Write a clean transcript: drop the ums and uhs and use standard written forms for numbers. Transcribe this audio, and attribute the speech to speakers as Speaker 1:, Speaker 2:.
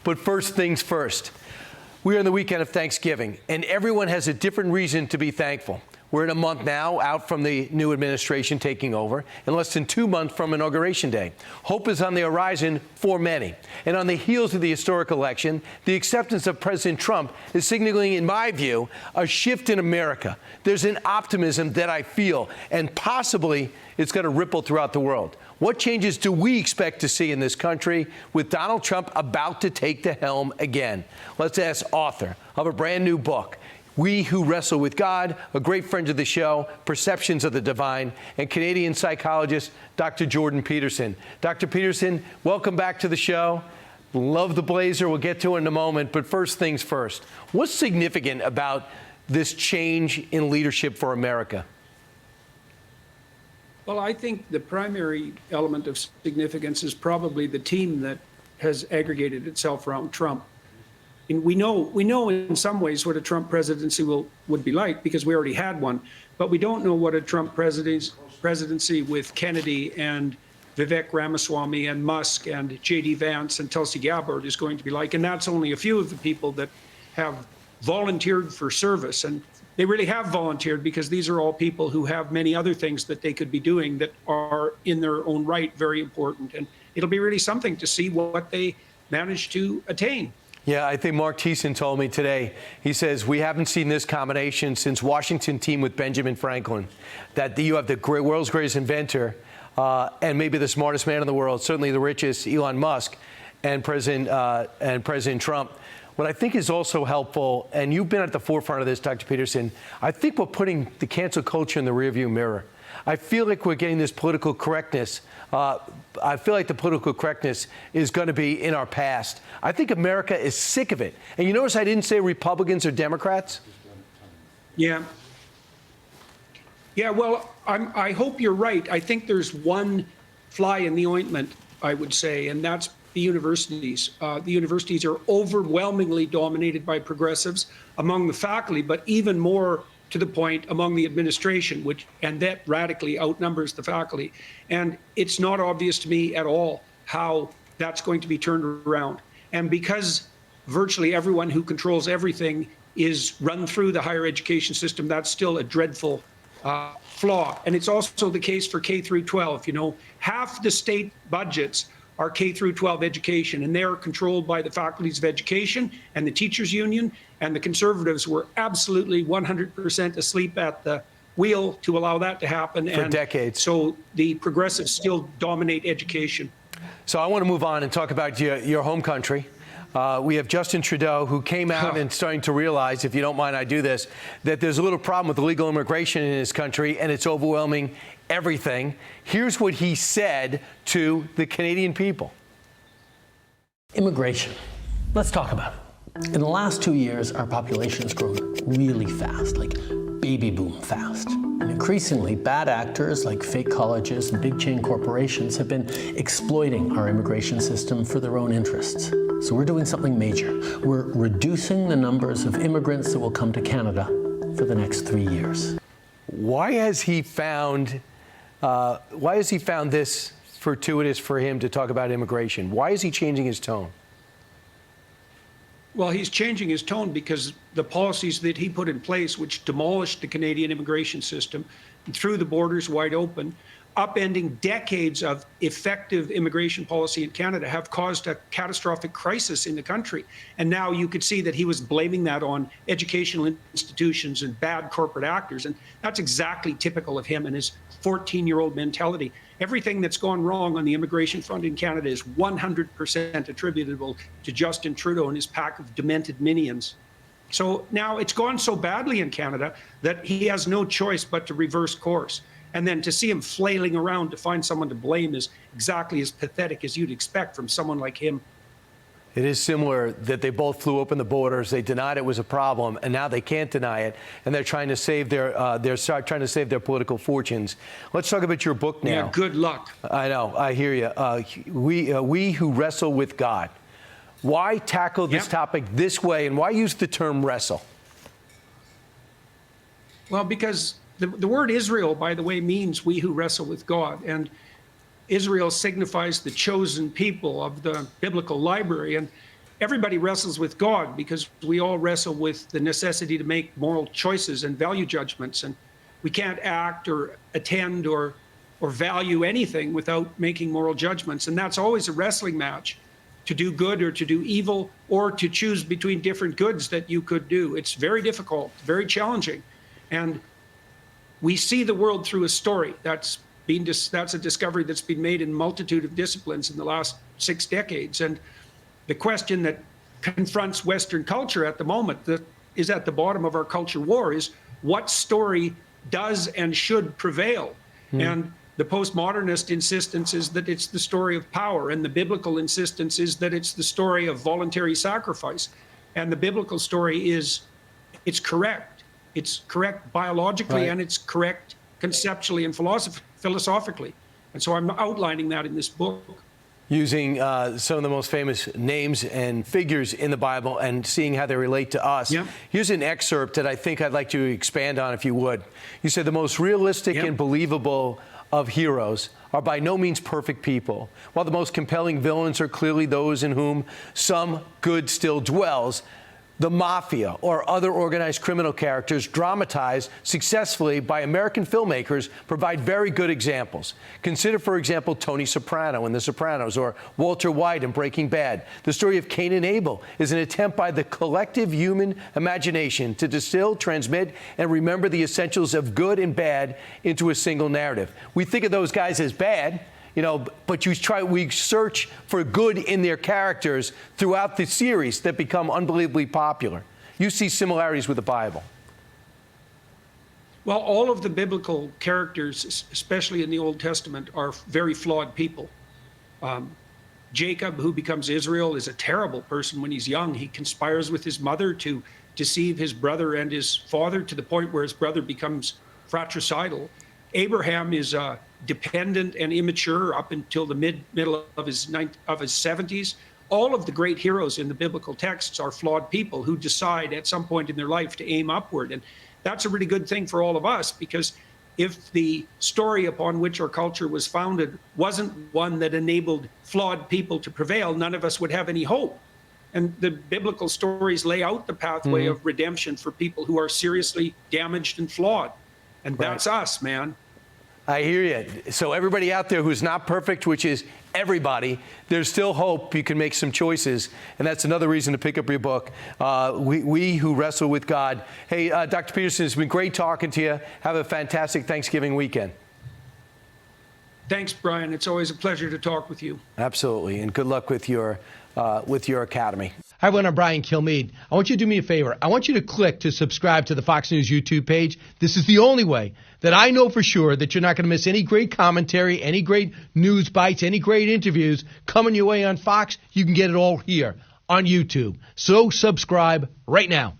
Speaker 1: But first things first. We are in the weekend of Thanksgiving, and everyone has a different reason to be thankful. We're in a month now out from the new administration taking over, and less than 2 months from Inauguration Day. Hope is on the horizon for many. And on the heels of the historic election, the acceptance of President Trump is signaling, in my view, a shift in America. There's an optimism that I feel, and possibly it's going to ripple throughout the world. What changes do we expect to see in this country with Donald Trump about to take the helm again? Let's ask author of a brand new book, We Who Wrestle with God, a great friend of the show, Perceptions of the Divine, and Canadian psychologist Dr. Jordan Peterson. Dr. Peterson, welcome back to the show. Love the blazer. We'll get to it in a moment. But first things first, what's significant about this change in leadership for America?
Speaker 2: Well, I think the primary element of significance is probably the team that has aggregated itself around Trump. And we know in some ways what a Trump presidency would be like because we already had one, but we don't know what a Trump presidency with Kennedy and Vivek Ramaswamy and Musk and J.D. Vance and Tulsi Gabbard is going to be like. And that's only a few of the people that have volunteered for service. And they really have volunteered because these are all people who have many other things that they could be doing that are in their own right very important. And it'll be really something to see what they manage to attain.
Speaker 1: Yeah, I think Mark Thiessen told me today, he says, we haven't seen this combination since Washington team with Benjamin Franklin, that you have the world's greatest inventor and maybe the smartest man in the world, certainly the richest, Elon Musk, and President Trump. What I think is also helpful, and you've been at the forefront of this, Dr. Peterson, I think we're putting the cancel culture in the rearview mirror. I feel like we're getting this political correctness. I feel like the political correctness is going to be in our past. I think America is sick of it. And you notice I didn't say Republicans or Democrats?
Speaker 2: Yeah. Yeah, well, I hope you're right. I think there's one fly in the ointment, I would say, and that's the universities. The universities are overwhelmingly dominated by progressives among the faculty, but even more to the point among the administration, and that radically outnumbers the faculty. And it's not obvious to me at all how that's going to be turned around. And because virtually everyone who controls everything is run through the higher education system, that's still a dreadful flaw. And it's also the case for K through 12. You know, half the state budgets are K through 12 education, and they're controlled by the faculties of education and the teachers union, and the conservatives were absolutely 100% asleep at the wheel to allow that to happen.
Speaker 1: For decades.
Speaker 2: So the progressives still dominate education.
Speaker 1: So I want to move on and talk about your home country. We have Justin Trudeau, who came out and starting to realize, if you don't mind I do this, that there's a little problem with illegal immigration in his country, and it's overwhelming everything. Here's what he said to the Canadian people.
Speaker 3: Immigration. Let's talk about it. In the last 2 years, our population has grown really fast, like baby boom fast. And increasingly, bad actors like fake colleges and big chain corporations have been exploiting our immigration system for their own interests. So we're doing something major. We're reducing the numbers of immigrants that will come to Canada for the next 3 years.
Speaker 1: Why has he found this fortuitous for him to talk about immigration? Why is he changing his tone?
Speaker 2: Well, he's changing his tone because the policies that he put in place, which demolished the Canadian immigration system, threw the borders wide open, upending decades of effective immigration policy in Canada, have caused a catastrophic crisis in the country. And now you could see that he was blaming that on educational institutions and bad corporate actors. And that's exactly typical of him and his 14-year-old mentality. Everything that's gone wrong on the immigration front in Canada is 100% attributable to Justin Trudeau and his pack of demented minions. So now it's gone so badly in Canada that he has no choice but to reverse course. And then to see him flailing around to find someone to blame is exactly as pathetic as you'd expect from someone like him.
Speaker 1: It is similar that they both flew open the borders. They denied it was a problem, and now they can't deny it, and they're trying to save their political fortunes. Let's talk about your book now.
Speaker 2: Yeah, good luck.
Speaker 1: I know. I hear you. We Who Wrestle with God. Why tackle this topic this way, and why use the term wrestle?
Speaker 2: Well, because the word Israel, by the way, means we who wrestle with God. And Israel signifies the chosen people of the biblical library. everybody wrestles with God because we all wrestle with the necessity to make moral choices and value judgments. And we can't act or attend or value anything without making moral judgments. And that's always a wrestling match, to do good or to do evil, or to choose between different goods that you could do. It's very difficult, very challenging. And we see the world through a story. That's a discovery that's been made in a multitude of disciplines in the last 6 decades. And the question that confronts Western culture at the moment, that is at the bottom of our culture war, is what story does and should prevail? And the postmodernist insistence is that it's the story of power, and the biblical insistence is that it's the story of voluntary sacrifice. And the biblical story is, it's correct. It's correct biologically, and it's correct conceptually and philosophically. And so I'm outlining that in this book.
Speaker 1: Using some of the most famous names and figures in the Bible and seeing how they relate to us. Here's an excerpt that I think I'd like to expand on, if you would. You said the most realistic and believable of heroes are by no means perfect people, while the most compelling villains are clearly those in whom some good still dwells. The mafia or other organized criminal characters dramatized successfully by American filmmakers provide very good examples. Consider, for example, Tony Soprano in The Sopranos or Walter White in Breaking Bad. The story of Cain and Abel is an attempt by the collective human imagination to distill, transmit, and remember the essentials of good and bad into a single narrative. We think of those guys as bad, but we search for good in their characters throughout the series that become unbelievably popular. You see similarities with the Bible.
Speaker 2: Well, all of the biblical characters, especially in the Old Testament, are very flawed people. Jacob, who becomes Israel, is a terrible person when he's young. He conspires with his mother to deceive his brother and his father to the point where his brother becomes fratricidal. Abraham is dependent and immature up until the middle of his 70s. All of the great heroes in the biblical texts are flawed people who decide at some point in their life to aim upward. And that's a really good thing for all of us, because if the story upon which our culture was founded wasn't one that enabled flawed people to prevail, none of us would have any hope. And the biblical stories lay out the pathway of redemption for people who are seriously damaged and flawed. And that's us, man.
Speaker 1: I hear you. So everybody out there who's not perfect, which is everybody, there's still hope. You can make some choices. And that's another reason to pick up your book, We Who Wrestle with God. Hey, Dr. Peterson, it's been great talking to you. Have a fantastic Thanksgiving weekend.
Speaker 2: Thanks, Brian. It's always a pleasure to talk with you.
Speaker 1: Absolutely. And good luck with your academy.
Speaker 4: Hi, everyone. I'm Brian Kilmeade. I want you to do me a favor. I want you to click to subscribe to the Fox News YouTube page. This is the only way that I know for sure that you're not going to miss any great commentary, any great news bites, any great interviews coming your way on Fox. You can get it all here on YouTube. So subscribe right now.